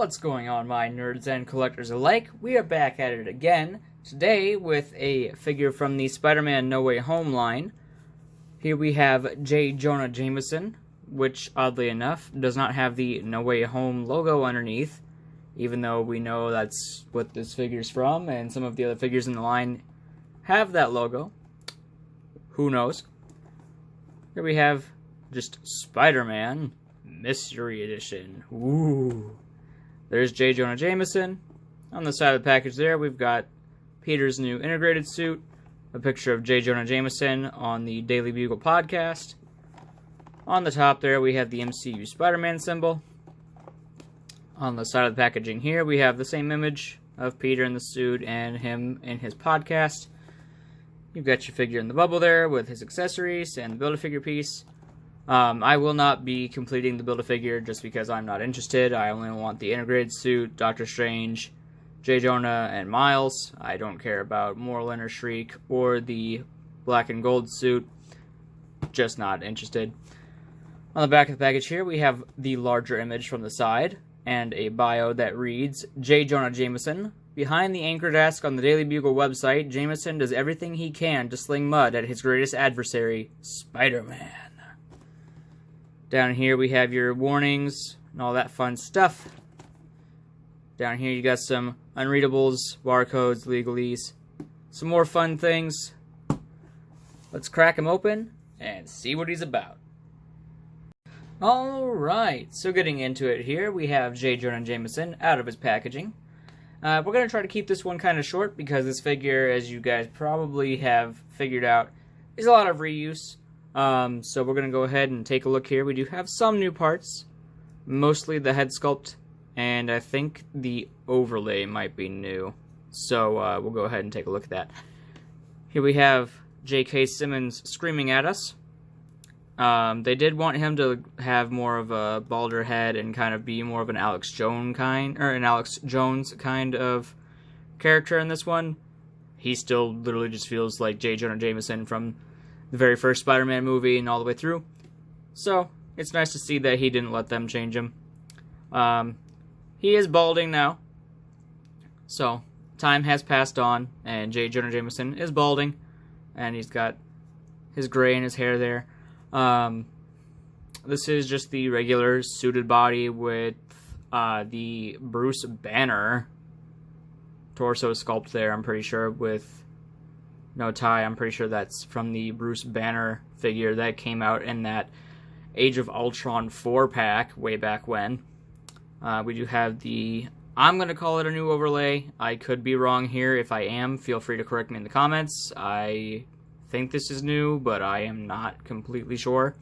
What's going on, my nerds and collectors alike? We are back at it again, today with a figure from the Spider-Man No Way Home line. Here we have Jonah Jameson, which, oddly enough, does not have the No Way Home logo underneath, even though we know that's what this figure's from, and some of the other figures in the line have that logo. Who knows? Here we have just Spider-Man Mystery Edition. Ooh. There's Jonah Jameson. On the side of the package there, we've got Peter's new integrated suit, a picture of Jonah Jameson on the Daily Bugle podcast. On the top there, we have the MCU Spider-Man symbol. On the side of the packaging here, we have the same image of Peter in the suit and him in his podcast. You've got your figure in the bubble there with his accessories and the Build-A-Figure piece. I will not be completing the Build-A-Figure just because I'm not interested. I only want the integrated suit, Doctor Strange, Jonah, and Miles. I don't care about Moreland or Shriek or the black and gold suit. Just not interested. On the back of the package here, we have the larger image from the side and a bio that reads, Jonah Jameson. Behind the anchor desk on the Daily Bugle website, Jameson does everything he can to sling mud at his greatest adversary, Spider-Man. Down here we have your warnings and all that fun stuff. Down here you got some unreadables, barcodes, legalese, some more fun things. Let's crack him open and see what he's about. Alright, so getting into it here, we have Jonah Jameson out of his packaging. We're going to try to keep this one kind of short because this figure, as you guys probably have figured out, is a lot of reuse. So we're going to go ahead and take a look here. We do have some new parts, mostly the head sculpt, and I think the overlay might be new. So we'll go ahead and take a look at that. Here we have J.K. Simmons screaming at us. They did want him to have more of a balder head and kind of be more of an Alex Jones kind of character in this one. He still literally just feels like Jonah Jameson from the very first Spider-Man movie and all the way through. So, it's nice to see that he didn't let them change him. He is balding now. So, time has passed on, and Jonah Jameson is balding. And he's got his gray in his hair there. This is just the regular suited body with the Bruce Banner torso sculpt there, I'm pretty sure, with no tie. I'm pretty sure that's from the Bruce Banner figure that came out in that Age of Ultron 4-pack way back when. We do have the, I'm going to call it a new overlay. I could be wrong here. If I am, feel free to correct me in the comments. I think this is new, but I am not completely sure.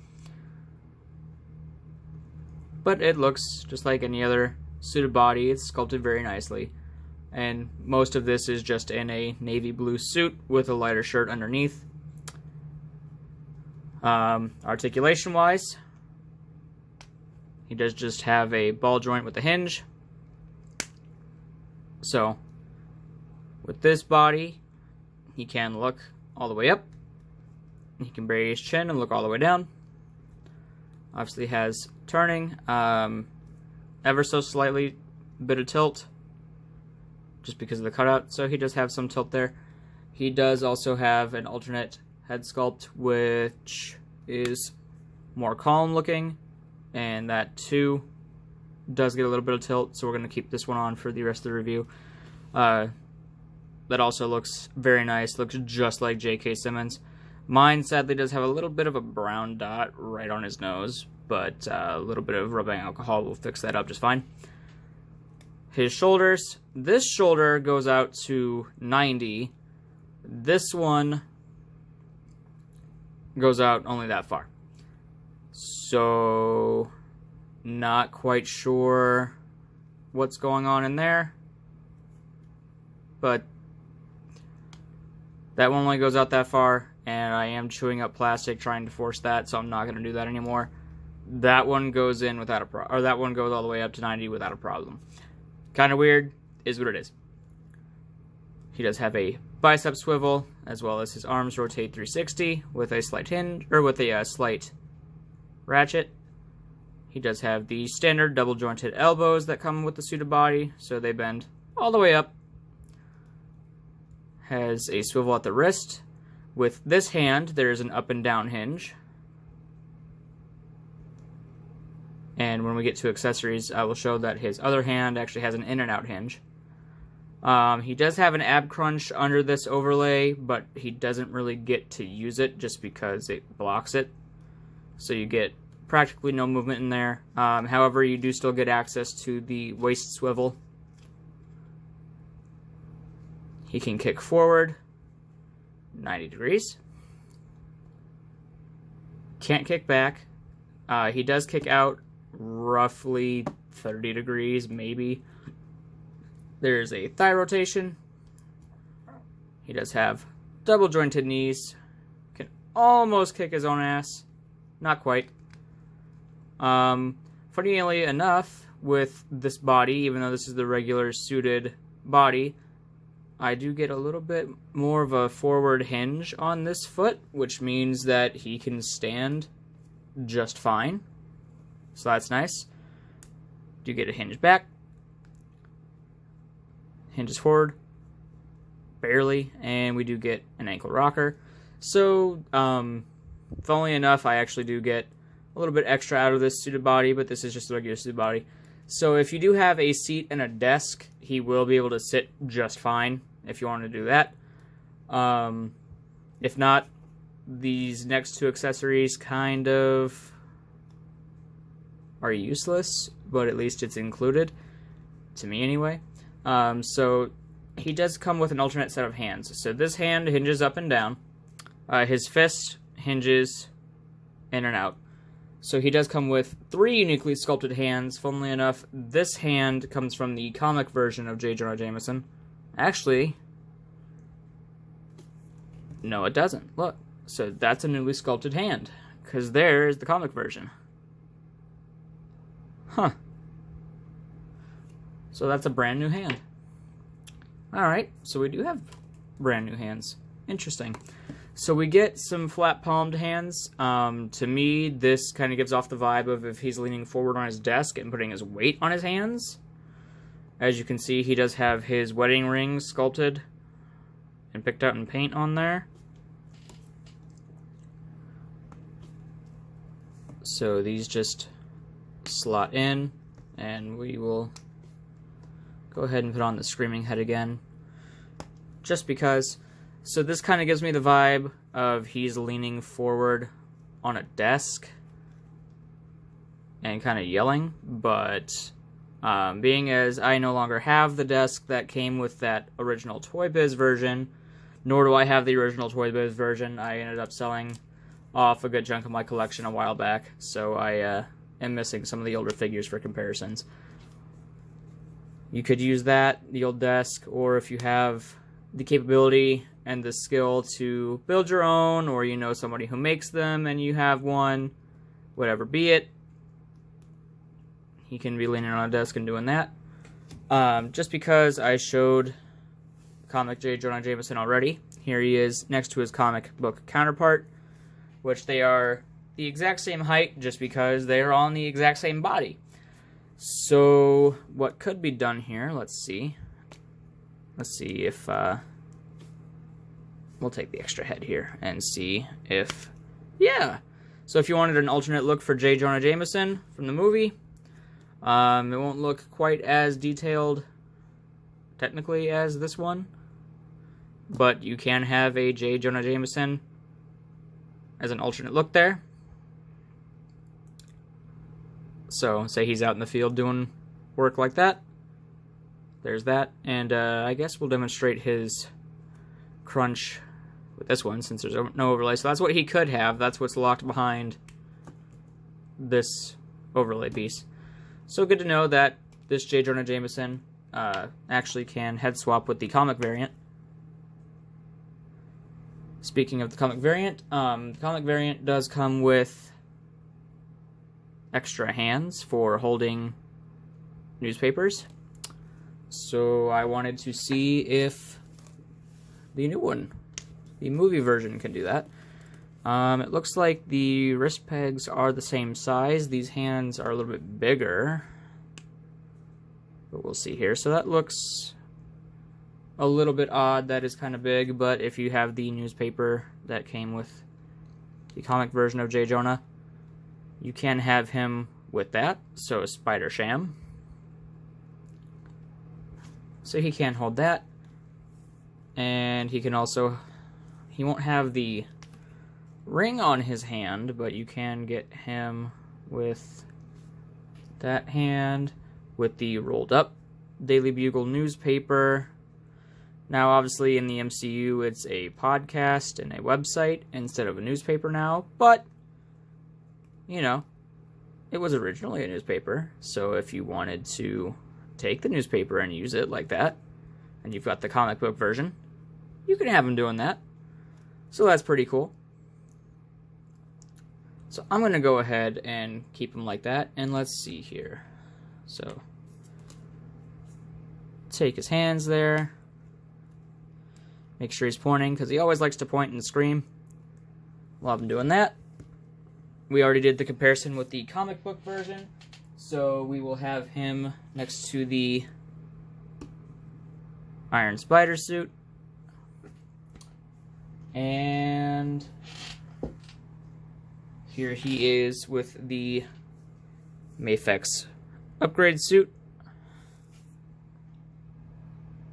But it looks just like any other suited body. It's sculpted very nicely. And most of this is just in a navy blue suit with a lighter shirt underneath. Articulation-wise, he does just have a ball joint with a hinge. So, with this body, he can look all the way up. He can bury his chin and look all the way down. Obviously has turning, ever so slightly bit of tilt, just because of the cutout, so he does have some tilt there. He does also have an alternate head sculpt, which is more calm looking, and that too does get a little bit of tilt, so we're going to keep this one on for the rest of the review. That also looks very nice, looks just like J.K. Simmons. Mine sadly does have a little bit of a brown dot right on his nose, but a little bit of rubbing alcohol will fix that up just fine. His shoulders, this shoulder goes out to 90. This one goes out only that far. So, not quite sure what's going on in there. But that one only goes out that far, and I am chewing up plastic trying to force that, so I'm not going to do that anymore. That one goes in without that one goes all the way up to 90 without a problem. Kind of weird, is what it is. He does have a bicep swivel, as well as his arms rotate 360 with a slight hinge, or with a slight ratchet. He does have the standard double jointed elbows that come with the suited body, so they bend all the way up. Has a swivel at the wrist. With this hand, there's an up and down hinge. And when we get to accessories, I will show that his other hand actually has an in and out hinge. He does have an ab crunch under this overlay, but he doesn't really get to use it just because it blocks it. So you get practically no movement in there. However, you do still get access to the waist swivel. He can kick forward 90 degrees. Can't kick back. He does kick out roughly 30 degrees, maybe. There's a thigh rotation. He does have double jointed knees. Can almost kick his own ass. Not quite. Funnily enough, with this body, even though this is the regular suited body, I do get a little bit more of a forward hinge on this foot, which means that he can stand just fine. So that's nice. Do get a hinge back. Hinges forward. Barely. And we do get an ankle rocker. So, funnily enough, I actually do get a little bit extra out of this suited body, but this is just a regular suited body. So if you do have a seat and a desk, he will be able to sit just fine if you want to do that. If not, these next two accessories kind of are useless, but at least it's included, to me anyway. So he does come with an alternate set of hands. So this hand hinges up and down. His fist hinges in and out. So he does come with 3 uniquely sculpted hands. Funnily enough, this hand comes from the comic version of J. Jonah Jameson. Actually, no, it doesn't. Look, so that's a newly sculpted hand, because there is the comic version. Huh. So that's a brand new hand. Alright, so we do have brand new hands. Interesting. So we get some flat palmed hands. To me, this kind of gives off the vibe of if he's leaning forward on his desk and putting his weight on his hands. As you can see, he does have his wedding ring sculpted and picked out in paint on there. So these just slot in, and we will go ahead and put on the screaming head again, just because. So this kind of gives me the vibe of he's leaning forward on a desk and kind of yelling, but being as I no longer have the desk that came with that original Toy Biz version, nor do I have the original Toy Biz version. I ended up selling off a good chunk of my collection a while back, so I am missing some of the older figures for comparisons. You could use that, the old desk, or if you have the capability and the skill to build your own, or you know somebody who makes them and you have one, whatever be it, he can be leaning on a desk and doing that. Just because I showed comic J. Jonah Jameson already, here he is next to his comic book counterpart, which they are the exact same height just because they are on the exact same body. So what could be done here, let's see if we'll take the extra head here and see if, yeah. So if you wanted an alternate look for J. Jonah Jameson from the movie, it won't look quite as detailed technically as this one, but you can have a J. Jonah Jameson as an alternate look there. So say he's out in the field doing work like that. There's that, and I guess we'll demonstrate his crunch with this one since there's no overlay. So that's what he could have. That's what's locked behind this overlay piece. So good to know that this J. Jonah Jameson actually can head swap with the comic variant. Speaking of the comic variant does come with extra hands for holding newspapers. So I wanted to see if the new one, the movie version, can do that. It looks like the wrist pegs are the same size. These hands are a little bit bigger. But we'll see here. So that looks a little bit odd. That is kind of big. But if you have the newspaper that came with the comic version of J. Jonah, you can have him with that. So is Spider Sham. So he can hold that. And he can also... He won't have the ring on his hand, but you can get him with that hand, with the rolled up Daily Bugle newspaper. Now, obviously, in the MCU, it's a podcast and a website instead of a newspaper now, but, you know, it was originally a newspaper, so if you wanted to take the newspaper and use it like that, and you've got the comic book version, you can have him doing that. So that's pretty cool. So I'm going to go ahead and keep him like that, and let's see here. So, take his hands there. Make sure he's pointing, because he always likes to point and scream. We'll have him doing that. We already did the comparison with the comic book version, so we will have him next to the Iron Spider suit. And here he is with the Mafex upgrade suit.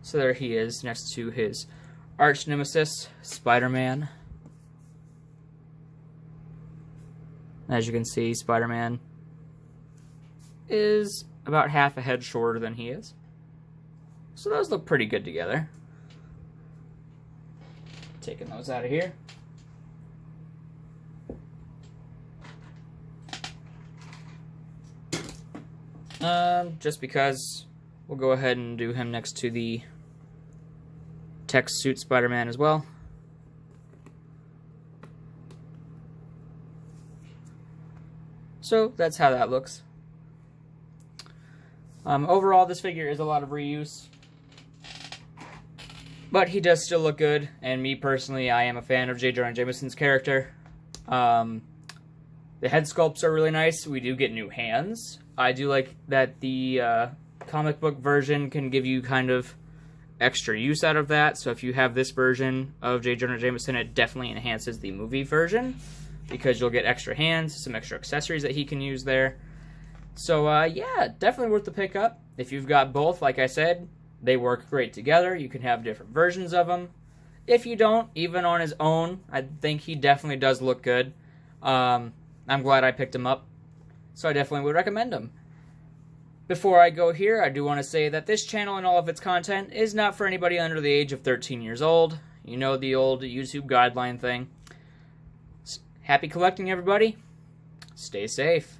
So there he is next to his arch nemesis, Spider-Man. As you can see, Spider-Man is about half a head shorter than he is. So those look pretty good together. Taking those out of here. Just because we'll go ahead and do him next to the tech suit Spider-Man as well. So that's how that looks. Overall, this figure is a lot of reuse, but he does still look good, and me personally, I am a fan of J. Jonah Jameson's character. The head sculpts are really nice. We do get new hands. I do like that the comic book version can give you kind of extra use out of that, so if you have this version of J. Jonah Jameson, it definitely enhances the movie version, because you'll get extra hands, some extra accessories that he can use there. So, yeah, definitely worth the pickup. If you've got both, like I said, they work great together. You can have different versions of them. If you don't, even on his own, I think he definitely does look good. I'm glad I picked him up, so I definitely would recommend him. Before I go here, I do want to say that this channel and all of its content is not for anybody under the age of 13 years old. You know, the old YouTube guideline thing. Happy collecting, everybody. Stay safe.